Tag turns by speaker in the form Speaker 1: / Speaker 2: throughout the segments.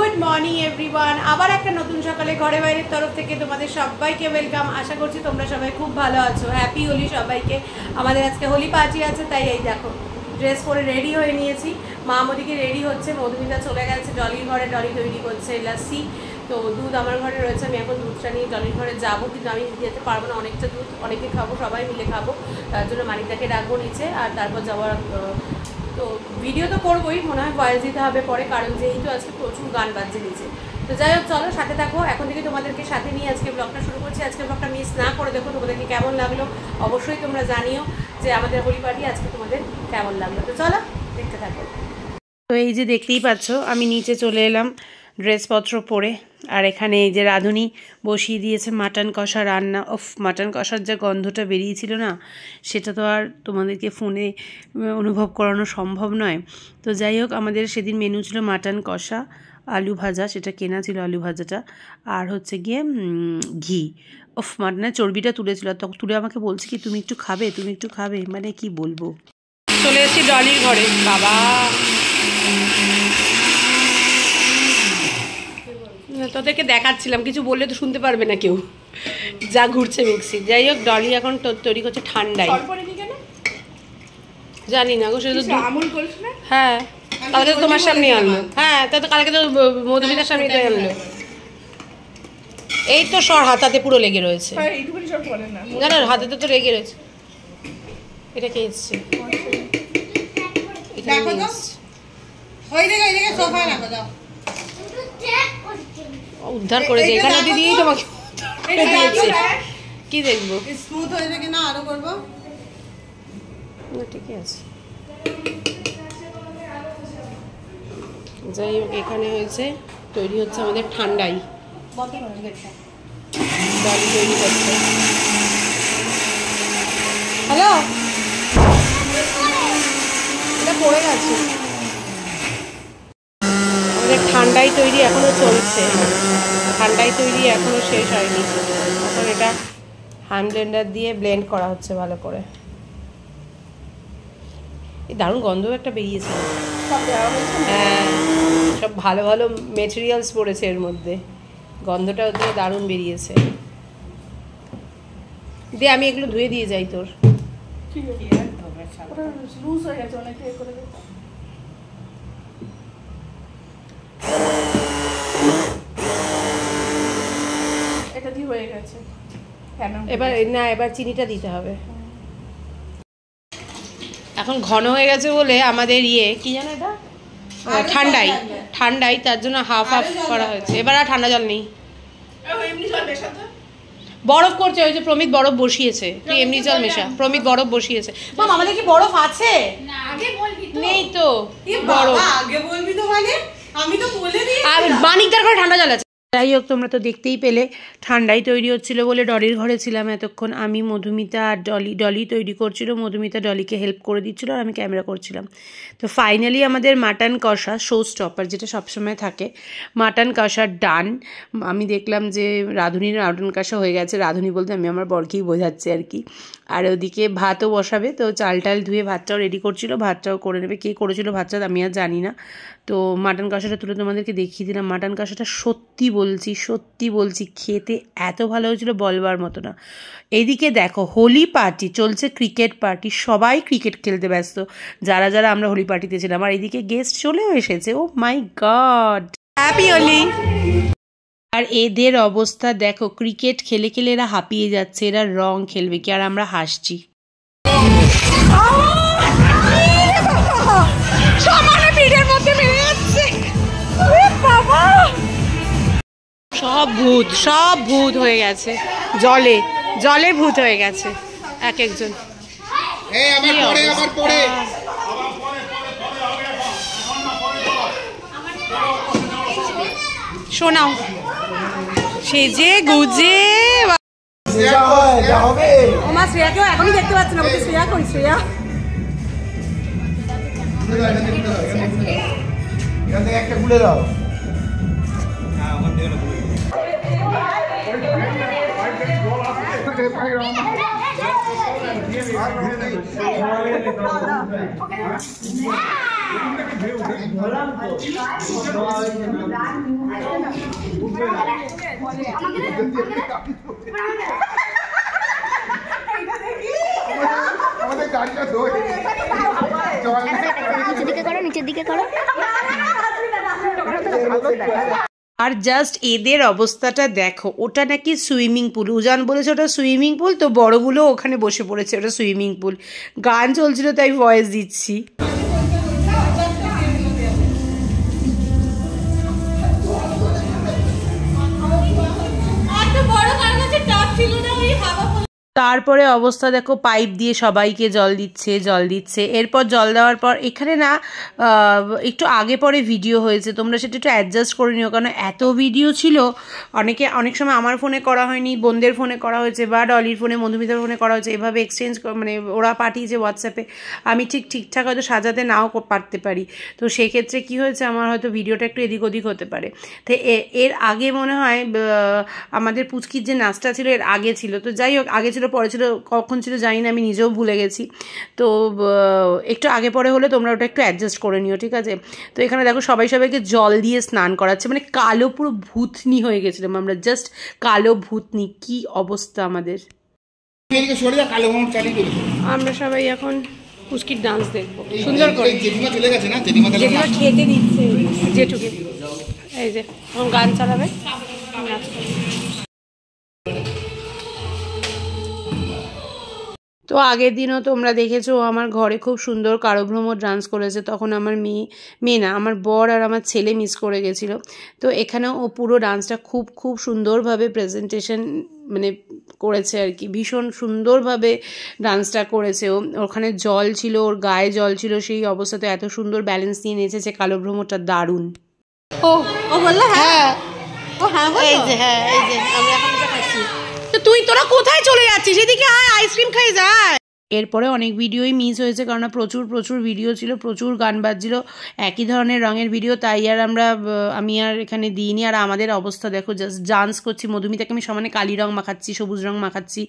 Speaker 1: Good morning everyone. আবার একটা নতুন সকালে ঘরে বাইরের তরফ থেকে তোমাদের সবাইকে ওয়েলকাম। আশা করছি তোমরা সবাই খুব ভালো আছো। হ্যাপি হোলি সবাইকে। আমাদের আজকে হোলি পার্টি আছে, তাই এই দেখো ড্রেস পরে রেডি হয়ে নিয়েছি। মা ওদিকে রেডি হচ্ছে, মধুমিতা চলে গেছে ডলির ঘরে, ডলি তৈরি করছে লাসি। তো দুধ আমার ঘরে রয়েছে, আমি এখন দুধটা নিয়ে ডলির ঘরে যাবো, কিন্তু আমি যেতে পারবো না, অনেকটা দুধ অনেকে খাবো, সবাই মিলে খাবো, তার জন্য মানিকদাকে ডাকবো নিচে। আর তারপর যাওয়ার তো ভিডিও তো করবোই, মনে হয় ভয়েস দিতে হবে পরে, কারণ যেহেতু আজকে প্রচুর গান বাজছে নিচে। তো যাই হোক, চলো সাথে থাকো। এখন থেকে তোমাদেরকে সাথে নিয়ে আজকে ব্লগটা শুরু করছি। আজকে ব্লগটা মিস না করে দেখো, তোমাদেরকে কেমন লাগলো অবশ্যই তোমরা জানিও যে আমাদের হোলি পার্টি আজকে তোমাদের কেমন লাগলো। তো চলো দেখতে থাকো। তো এই যে দেখতেই পাচ্ছ, আমি নিচে চলে এলাম ড্রেসপত্র পরে, আর এখানে এই যে রাঁধুনি বসিয়ে দিয়েছে মাটন কষা রান্না। মাটন কষার যা গন্ধটা বেরিয়েছিল না, সেটা তো আর তোমাদেরকে ফোনে অনুভব করানো সম্ভব নয়। তো যাই হোক, আমাদের সেদিন মেনু ছিল মাটন কষা, আলু ভাজা, সেটা কেনা ছিল আলু ভাজাটা, আর হচ্ছে গিয়ে ঘি। মাটনের চর্বিটা তুলেছিল, তখন তুলে আমাকে বলছে কি তুমি একটু খাবে, তুমি একটু খাবে, মানে কি বলবো। চলে এসেছি ডলির ঘরে। বাবা, তোদেরকে দেখাচ্ছিলাম, কিছু বললে তো শুনতে পারবে না কেউ, যা ঘুরছে মিক্সি। যাই হোক, ডলি এখন তৈরি করছে ঠান্ডায়, জানি না গো, সেটা হ্যাঁ কালকে তো তোমার সামনে আনলো। হ্যাঁ, তা তো কালকে তো মধুমিতার সামনে তো আনলো। এই তো সর হাতাতে পুরো লেগে রয়েছে, জানো হাতাতে তো লেগে রয়েছে। এটা কে এসছে? উদ্ধার করেছে, এখানে দিয়েই তোমাকে দিয়েছে। কি দেখবো স্মুথ হয়েছে কিনা আরো করবো, ঠিকই আছে। যাই হোক, এখানে হয়েছে তৈরি হচ্ছে আমাদের ঠান্ডাই, ডালি তৈরি করছে। হ্যালো, এটা পড়ে গেছে। আমাদের ঠান্ডাই তৈরি এখনো চলছে, ঠান্ডাই তৈরি এখনো শেষ হয়নি। এখন এটা হ্যান্ড ব্লেন্ডার দিয়ে ব্লেন্ড করা হচ্ছে ভালো করে। এই দারুণ গন্ধ একটা বেরিয়েছে। হ্যাঁ, সব ভালো ভালো মেটেরিয়ালস পড়েছে এর মধ্যে, গন্ধটা ওদের দারুণ বেরিয়েছে। দিয়ে আমি এগুলো ধুয়ে দিয়ে যাই তোর। এবার না, এবার চিনিটা দিতে হবে। এখন ঘন হয়ে গেছে বলে আমাদের কি জানো এটা ঠান্ডাই, তার জন্য হাফ হাফ করা হয়েছে। এবার আর ঠান্ডা জল নেই, বরফ করছে। ওই যে প্রমিত বরফ বসিয়েছে, তুই এমনি জল মেশা। প্রমিত বরফ বসিয়েছে। মাম, আমাদের কি বরফ আছে? নেই তো বরফ, আগে বলবি তো, মানে আমি তো বলে দিই। আর মানিকদার ঘরে ঠান্ডা জল আছে। যাই হোক, তোমরা তো দেখতেই পেলে ঠান্ডাই তৈরি হচ্ছিলো বলে ডলির ঘরে ছিলাম এতক্ষণ। আমি, মধুমিতা আর ডলি তৈরি করছিল, মধুমিতা ডলিকে হেল্প করে দিচ্ছিলো, আর আমি ক্যামেরা করছিলাম। তো ফাইনালি আমাদের মাটন কষা, শো স্টপার যেটা সবসময় থাকে, মাটন কষা ডান। আমি দেখলাম যে রাঁধুনির মাটন কষা হয়ে গেছে। রাঁধুনি বলতে আমি আমার বরকেই বোঝাচ্ছি আর কি। আর ওদিকে ভাতও বসাবে, তো চাল ধুয়ে ভাতটাও রেডি করছিল, ভাতটাও করে নেবে। কে করেছিল ভাতটা আমি আর জানি না। তো মাটন কষাটা তুলে তোমাদেরকে দেখিয়ে দিলাম। মাটন কষাটা সত্যি বলছি খেতে এত ভালো হয়েছিল, বলবার মতো না। এইদিকে দেখো, হোলি পার্টি চলছে, ক্রিকেট পার্টি, সবাই ক্রিকেট খেলতে ব্যস্ত, যারা যারা আমরা হোলি পার্টিতে ছিলাম। আর এইদিকে গেস্ট চলেও এসেছে। ও মাই গড, হ্যাপি হোলি। আর এদের অবস্থা দেখো, ক্রিকেট খেলে খেলে এরা হাঁপিয়ে যাচ্ছে, এরা রং খেলবে কি, আর আমরা হাসছি। সব ভূত হয়ে গেছে, জলে ভূত হয়ে গেছে এক একজন। শোনাও, সেজে গুজে। আমার শ্রেয়াকেও এখনই দেখতে পাচ্ছি না, বলছি শ্রেয়া কই, শ্রেয়া একটা খুলে দাও।
Speaker 2: নিচের দিকে করো।
Speaker 1: আর জাস্ট এদের অবস্থাটা দেখো, ওটা নাকি সুইমিং পুল। উজান বলেছে ওটা সুইমিং পুল, তো বড়গুলো ওখানে বসে পড়েছে ওটা সুইমিং পুল। গান চলছিল তাই ভয়েস দিচ্ছি। তারপরে অবস্থা দেখো, পাইপ দিয়ে সবাইকে জল দিচ্ছে। এরপর জল দেওয়ার পর এখানে না একটু আগে পরে ভিডিও হয়েছে, তোমরা সেটা একটু অ্যাডজাস্ট করে নিও, কারণ এত ভিডিও ছিল। অনেক সময় আমার ফোনে করা হয়নি, বোনদের ফোনে করা হয়েছে, বা ডলির ফোনে, মধুমিতার ফোনে করা হয়েছে, এভাবে এক্সচেঞ্জ মানে ওরা পাঠিয়েছে হোয়াটসঅ্যাপে। আমি ঠিকঠাক হয়তো সাজাতে নাও পারতে পারি, তো সেক্ষেত্রে কি হয়েছে, আমার হয়তো ভিডিওটা একটু এদিক ওদিক হতে পারে। তো এর আগে মনে হয় আমাদের পুচকির যে নাচটা ছিল এর আগে ছিল, তো যাই হোক, আগে ছিল পরে ছিল, কখন ছিল জানি না, আমি নিজেও ভুলে গেছি। তো একটু আগে পরে হলে তোমরা ওটা একটু অ্যাডজাস্ট করে নিও, ঠিক আছে। তো এখানে দেখো সবাইকে জল দিয়ে স্নান করাচ্ছে, মানে কালো পুরো ভূতনি হয়ে গেছিলাম আমরা, জাস্ট কালো ভূতনি। কি অবস্থা আমাদের। আমরা সবাই এখন পুচকির ডান্স দেখবো সুন্দর করে। জেঠিমা চলে গেছে না, জেঠিমা খেতে দিচ্ছে জেঠুকে। এই যে এখন গান চালাবে, নাচ করবে। তো আগের দিনও তোমরা দেখেছো আমার ঘরে খুব সুন্দর কারোভ্রমর ডান্স করেছে, তখন আমার মেয়ে না, আমার বর আর আমার ছেলে মিস করে গেছিলো। তো এখানেও ও পুরো ডান্সটা খুব সুন্দরভাবে প্রেজেন্টেশন মানে করেছে আর কি, ভীষণ সুন্দরভাবে ডান্সটা করেছে ও। ওখানে জল ছিল, ওর গায়ে জল ছিল, সেই অবস্থাতে এত সুন্দর ব্যালেন্স নিয়ে নেচেছে, কালোভ্রমরটা দারুণ। ও বললো হ্যাঁ, ও হ্যাঁ, এই যে হ্যাঁ, এই যে আমরা এখন এটা খাচ্ছি। তো তোরা কোথায় চলে যাচ্ছিস? এদিকে আয়, আইসক্রিম খাই যায়। এরপরে অনেক ভিডিওই মিস হয়েছে, কারণ প্রচুর ভিডিও ছিল, প্রচুর গান বাজছিল, একই ধরনের রঙের ভিডিও, তাই আর আমি আর এখানে দিইনি। আর আমাদের অবস্থা দেখো, জাস্ট ডান্স করছি, মধুমিতাকে আমি সমানে কালি রং মাখাচ্ছি, সবুজ রং মাখাচ্ছি,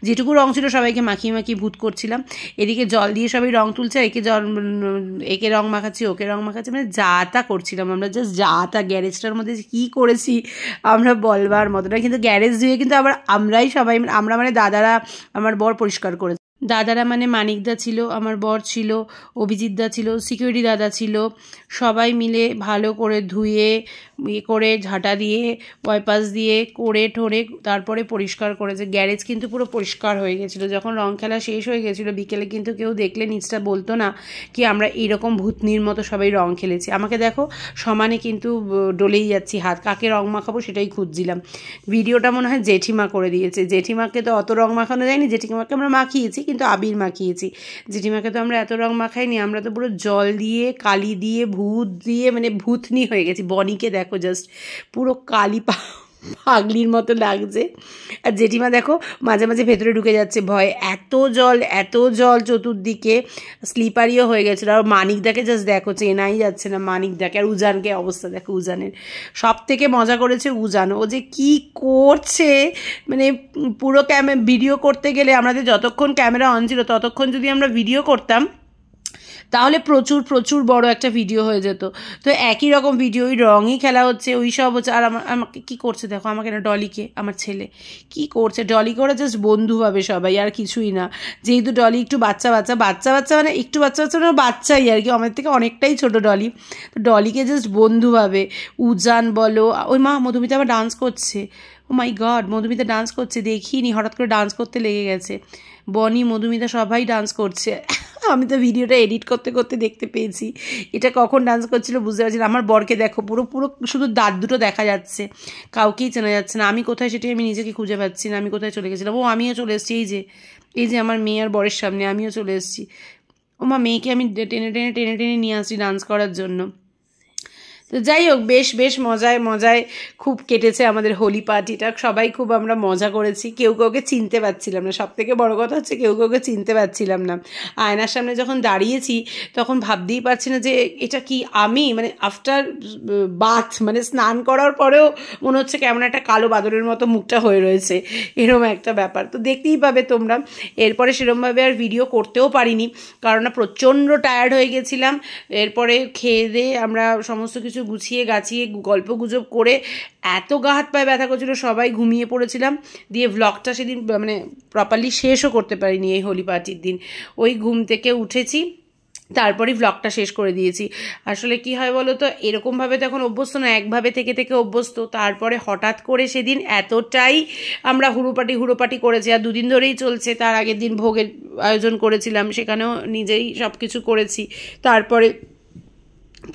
Speaker 1: যেটুকু রং ছিল সবাইকে মাখিয়ে ভূত করছিলাম। এদিকে জল দিয়ে সবাই রং তুলছে, একে রং মাখাচ্ছি, ওকে রং মাখাচ্ছি, মানে যা তা করছিলাম আমরা, জাস্ট যা তা। গ্যারেজটার মধ্যে কী করেছি আমরা বলবার মতো না, কিন্তু গ্যারেজ ধুয়ে কিন্তু আবার আমরাই সবাই, আমরা মানে দাদারা, আমার বর পরিষ্কার করেছে। দাদারা মানে মানিকদা ছিল, আমার বর ছিল, অভিজিৎদা ছিল, সিকিউরিটি দাদা ছিল, সবাই মিলে ভালো করে ধুয়ে করে ঝাঁটা দিয়ে ওয়াইপাস দিয়ে করে ঠোরে তারপরে পরিষ্কার করেছে। গ্যারেজ কিন্তু পুরো পরিষ্কার হয়ে গেছিলো। যখন রং খেলা শেষ হয়ে গেছিলো বিকেলে, কিন্তু কেউ দেখলে নিচটা বলতো না কি আমরা এইরকম ভূতনির মতো সবাই রং খেলেছি। আমাকে দেখো সমানে কিন্তু ডলেই যাচ্ছি হাত, কাকে রং মাখাবো সেটাই খুঁজছিলাম। ভিডিওটা মনে হয় জেঠিমা করে দিয়েছে, জেঠিমাকে তো অত রং মাখানো যায়নি, জেঠিমাকে আমরা মাখিয়েছি কিন্তু আবির মাখিয়েছি, জেঠিমাকে তো আমরা এত রং মাখাইনি, আমরা তো পুরো জল দিয়ে কালি দিয়ে ভূত দিয়ে মানে ভূতনি হয়ে গেছি। বনিকে দেখো জাস্ট পুরো কালি পাগলির মতো লাগছে, আর জেঠিমা দেখো মাঝে মাঝে ভেতরে ঢুকে যাচ্ছে ভয়, এত জল চতুর্দিকে, স্লিপারিও হয়ে গেছিলো। আর মানিকদাকে জাস্ট দেখো, চেনাই যাচ্ছে না মানিকদাকে। আর উজানকে অবস্থা দেখো, উজানের সব থেকে মজা করেছে উজান, ও যে কি করছে মানে পুরো ভিডিও করতে গেলে আমাদের যতক্ষণ ক্যামেরা অন ছিল ততক্ষণ যদি আমরা ভিডিও করতাম তাহলে প্রচুর বড় একটা ভিডিও হয়ে যেত। তো একই রকম ভিডিও, ওই রঙই খেলা হচ্ছে, ওই সব হচ্ছে। আর আমাকে কী করছে দেখো, আমাকে না ডলিকে, আমার ছেলে কি করছে, ডলিকে ওরা জাস্ট বন্ধু ভাবে সবাই, আর কিছুই না। যেহেতু ডলি একটু বাচ্চা মানে একটু বাচ্চা মানে বাচ্চাই আর কি, আমাদের থেকে অনেকটাই ছোটো ডলি, তো ডলিকে জাস্ট বন্ধু ভাবে। উজান বলো, ওই মা মধুমিতা আবার ডান্স করছে, ও মাই গড, মধুমিতা ডান্স করছে, দেখিনি, হঠাৎ করে ডান্স করতে লেগে গেছে। বনি, মধুমিতা সবাই ডান্স করছে। আমি তো ভিডিওটা এডিট করতে দেখতে পেয়েছি, এটা কখন ডান্স করছিল বুঝতে পারছি না। আমার বরকে দেখো, পুরো শুধু দাঁত দুটো দেখা যাচ্ছে, কাউকেই চেনা যাচ্ছে না। আমি কোথায় সেটাই আমি নিজেকে খুঁজে পাচ্ছি না, আমি কোথায় চলে গেছিলাম। ও আমিও চলে এসেছি, এই যে আমার মেয়ে আর বরের সামনে আমিও চলে এসেছি। ও মা, মেয়েকে আমি টেনে নিয়ে আসছি ডান্স করার জন্য। তো যাই হোক, বেশ মজায় খুব কেটেছে আমাদের হোলি পার্টিটা, সবাই খুব আমরা মজা করেছি। কেউ কাউকে চিনতে পারছিলাম না, সব থেকে বড়ো কথা হচ্ছে কেউ কাউকে চিনতে পারছিলাম না। আয়নার সামনে যখন দাঁড়িয়েছি তখন ভাবতেই পারছি না যে এটা কি আমি, মানে আফটার বাথ মানে স্নান করার পরেও মনে হচ্ছে কেমন একটা কালো বাদরের মতো মুখটা হয়ে রয়েছে, এরকম একটা ব্যাপার। তো দেখতেই পাবে তোমরা। এরপরে সেরকমভাবে আর ভিডিও করতেও পারিনি, কারণ প্রচণ্ড টায়ার্ড হয়ে গেছিলাম। এরপরে খেয়ে দিয়ে আমরা সমস্ত কিছু কিছু গুছিয়ে গাছিয়ে গল্প গুজব করে এত গা হাত পায়ে ব্যথা করছিল, সবাই ঘুমিয়ে পড়েছিলাম। দিয়ে ভ্লগটা সেদিন মানে প্রপারলি শেষও করতে পারিনি এই হোলি পার্টির দিন। ওই ঘুম থেকে উঠেছি, তারপরেই ভ্লগটা শেষ করে দিয়েছি। আসলে কি হয় বলো তো, এরকমভাবে তো এখন অভ্যস্ত না, একভাবে থেকে থেকে অভ্যস্ত। তারপরে হঠাৎ করে সেদিন এতটাই আমরা হুড়োপাটি করেছি, আর দুদিন ধরেই চলছে। তার আগের দিন ভোগের আয়োজন করেছিলাম, সেখানেও নিজেই সব কিছু করেছি। তারপরে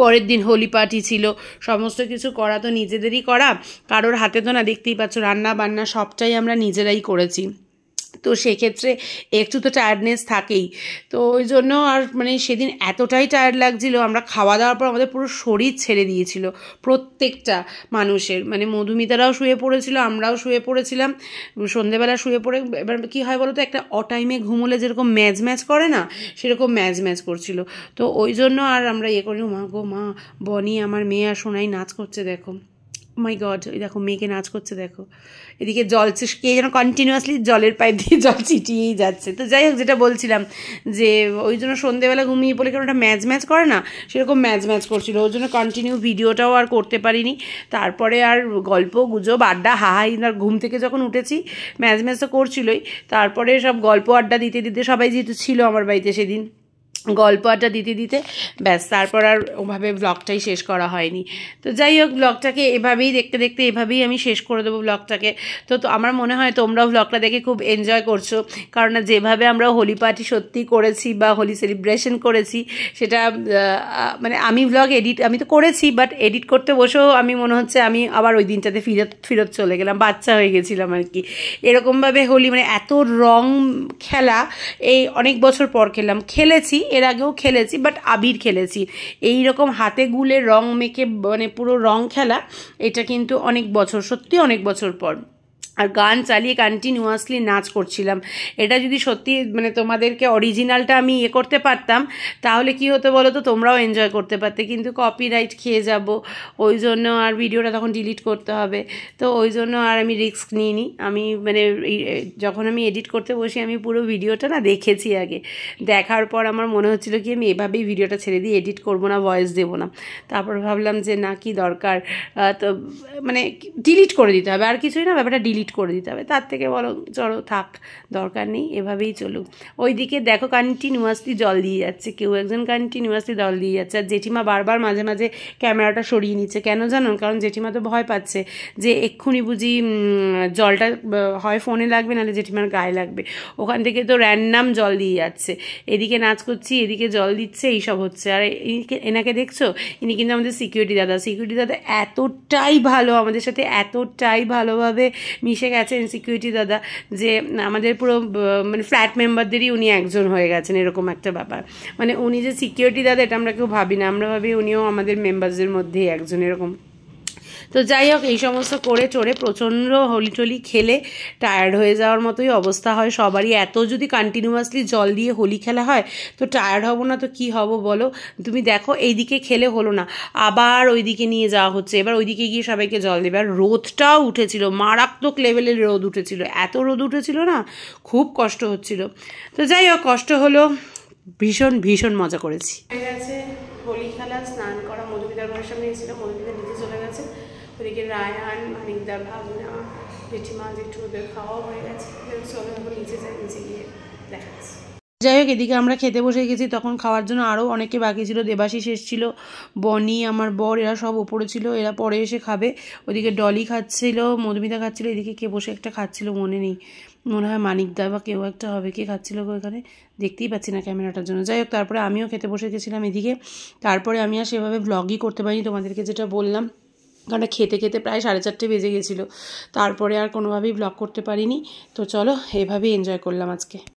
Speaker 1: পরের দিন হোলি পার্টি ছিল, সমস্ত কিছু করা তো নিজেদেরই করা, কারোর হাতে তো না। দেখতেই পাচ্ছ রান্না বান্না সবটাই আমরা নিজেরাই করেছি। তো সেক্ষেত্রে একটু তো টায়ার্ডনেস থাকেই। তো ওই জন্য আর মানে সেদিন এতটাই টায়ার্ড লাগছিল, আমরা খাওয়া দাওয়ার পর আমাদের পুরো শরীর ছেড়ে দিয়েছিল প্রত্যেকটা মানুষের। মানে মধুমিতারাও শুয়ে পড়েছিল, আমরাও শুয়ে পড়েছিলাম সন্ধেবেলা শুয়ে পড়ে। এবার কী হয় বলো তো, একটা অটাইমে ঘুমোলে যেরকম ম্যাজ করে না, সেরকম ম্যাজ করছিল। তো ওই জন্য আর আমরা করি। মা গো মা, বনি আমার মেয়ে আর সোনাই নাচ করছে, দেখো মাই গড, ওই দেখো মেয়েকে নাচ করছে, দেখো এদিকে জল কে যেন কন্টিনিউয়াসলি জলের পাইপ দিয়ে জল ছিটিয়েই যাচ্ছে। তো যাই হোক, যেটা বলছিলাম যে ওই জন্য সন্ধেবেলা ঘুমিয়ে পড়ে কেন ওটা ম্যাচ করে না, সেরকম ম্যাচ করছিল। ওই জন্য কন্টিনিউ ভিডিওটাও আর করতে পারিনি। তারপরে আর গল্প গুজব আড্ডা হাহাই, আর ঘুম থেকে যখন উঠেছি ম্যাচ তো করছিলই। তারপরে সব গল্প আড্ডা দিতে দিতে, সবাই যেহেতু ছিল আমার বাড়িতে সেদিন, গল্প আড্ডা দিতে দিতে ব্যাস তারপর আর ওভাবে ব্লগটাই শেষ করা হয়নি। তো যাই হোক, ব্লগটাকে এভাবেই দেখতে দেখতে এভাবেই আমি শেষ করে দেবো ব্লগটাকে। তো আমার মনে হয় তোমরাও ব্লগটা দেখে খুব এনজয় করছো, কারণ যেভাবে আমরা হোলি পার্টি সত্যি করেছি বা হোলি সেলিব্রেশন করেছি, সেটা মানে আমি ব্লগ আমি তো করেছি, বাট এডিট করতে বসেও আমি মনে হচ্ছে আমি আবার ওই দিনটাতে ফিরত চলে গেলাম, বাচ্চা হয়ে গেছিলাম আর কি। এরকমভাবে হোলি মানে এত রং খেলা এই অনেক বছর পর খেলেছি, এর আগেও খেলেছি, বাট আবির খেলেছি। এই রকম হাতে গুলে রং মেখে মানে পুরো রং খেলা, এটা কিন্তু অনেক বছর, সত্যি অনেক বছর পর। আর গান চালিয়ে কন্টিনিউয়াসলি নাচ করছিলাম। এটা যদি সত্যি মানে তোমাদেরকে অরিজিনালটা আমি করতে পারতাম, তাহলে কি হতো বলো তো, তোমরাও এনজয় করতে পারতে। কিন্তু কপিরাইট খেয়ে যাব, ওই জন্য আর ভিডিওটা তখন ডিলিট করতে হবে। তো ওই জন্য আর আমি রিস্ক নিইনি। আমি মানে যখন আমি এডিট করতে বসি, আমি পুরো ভিডিওটা না দেখেছি আগে। দেখার পর আমার মনে হচ্ছিলো কি আমি এভাবেই ভিডিওটা ছেড়ে দিই, এডিট করবো না, ভয়েস দেবো না। তারপর ভাবলাম যে না, কি দরকার, তো মানে ডিলিট করে দিতে হবে, আর কিছুই না, ব্যাপারটা ডিলিট করে দিতে হবে। তার থেকে বলো চলো থাক, দরকার নেই, এভাবেই চলুক। ওইদিকে দেখো কন্টিনিউয়াসলি জল দিয়ে যাচ্ছে, কেউ একজন কন্টিনিউয়াসলি জল দিয়ে যাচ্ছে। আর জেঠিমা বারবার মাঝে মাঝে ক্যামেরাটা সরিয়ে নিচ্ছে। কেন জানো? কারণ জেঠিমা তো ভয় পাচ্ছে যে এক্ষুনি বুঝি জলটা হয় ফোনে লাগবে, নাহলে জেঠিমার গায়ে লাগবে। ওখান থেকে তো র্যান্ডাম জল দিয়ে যাচ্ছে, এদিকে নাচ করছি, এদিকে জল দিচ্ছে, এইসব হচ্ছে। আর এনাকে দেখছো, ইনি কিন্তু আমাদের সিকিউরিটি দাদা। সিকিউরিটি দাদা এতটাই ভালো, আমাদের সাথে এতটাই ভালোভাবে মিশে গেছেন সিকিউরিটি দাদা, যে আমাদের পুরো মানে ফ্ল্যাট মেম্বারদেরই উনি একজন হয়ে গেছেন, এরকম একটা ব্যাপার। মানে উনি যে সিকিউরিটি দাদা, এটা আমরা কেউ ভাবি না, আমরা ভাবি উনিও আমাদের মেম্বারসদের মধ্যেই একজন, এরকম। তো যাই হোক, এই সমস্ত করে চড়ে প্রচণ্ড হোলি টোলি খেলে টায়ার্ড হয়ে যাওয়ার মতোই অবস্থা হয় সবারই। এত যদি কন্টিনিউয়াসলি জল দিয়ে হোলি খেলা হয়, তো টায়ার্ড হব না তো কি হব বলো? তুমি দেখো, এইদিকে খেলে হলো না, আবার ওইদিকে নিয়ে যাওয়া হচ্ছে, এবার ওইদিকে গিয়ে সবাইকে জল দেবে। আর রোদটাও উঠেছিল, মারাত্মক লেভেলের রোদ উঠেছিল, এত রোদ উঠেছিল না, খুব কষ্ট হচ্ছিল। তো যাই হোক, কষ্ট হলো, ভীষণ ভীষণ মজা করেছি। হয়ে গেছে হোলি খেলা, স্নান করা, মধুমিতার ঘরের সামনে এসেছিল, মধুমিতার নিচে চলে গেছে। ওদিকে রায়হান, মানিকদার, ভাবনা, জেঠিমা, জেঠু, ওদের খাওয়া হয়ে গেছে। চলো এখন নিচে যাই, নিচে গিয়ে দেখাচ্ছি। যাই হোক, এদিকে আমরা খেতে বসে গেছি। তখন খাওয়ার জন্য আরও অনেকে বাকি ছিল। দেবাশিস এসেছিল, বনি, আমার বর, এরা সব ওপরে ছিল, এরা পরে এসে খাবে। ওদিকে ডলি খাচ্ছিল, মধুমিতা খাচ্ছিল, এদিকে কে বসে একটা খাচ্ছিল মনে নেই, মনে হয় মানিকদা বা কেউ একটা হবে। কে খাচ্ছিল গো এখানে, দেখতেই পাচ্ছি না ক্যামেরাটার জন্য। যাই হোক, তারপরে আমিও খেতে বসে গেছিলাম এদিকে। তারপরে আমি আর সেভাবে ভ্লগই করতে পারিনি, তোমাদেরকে যেটা বললাম, কারণ খেতে খেতে প্রায় 4:30 বেজে গেছিলো। তারপরে আর কোনোভাবেই ব্লগ করতে পারিনি। তো চলো, এভাবেই এনজয় করলাম আজকে।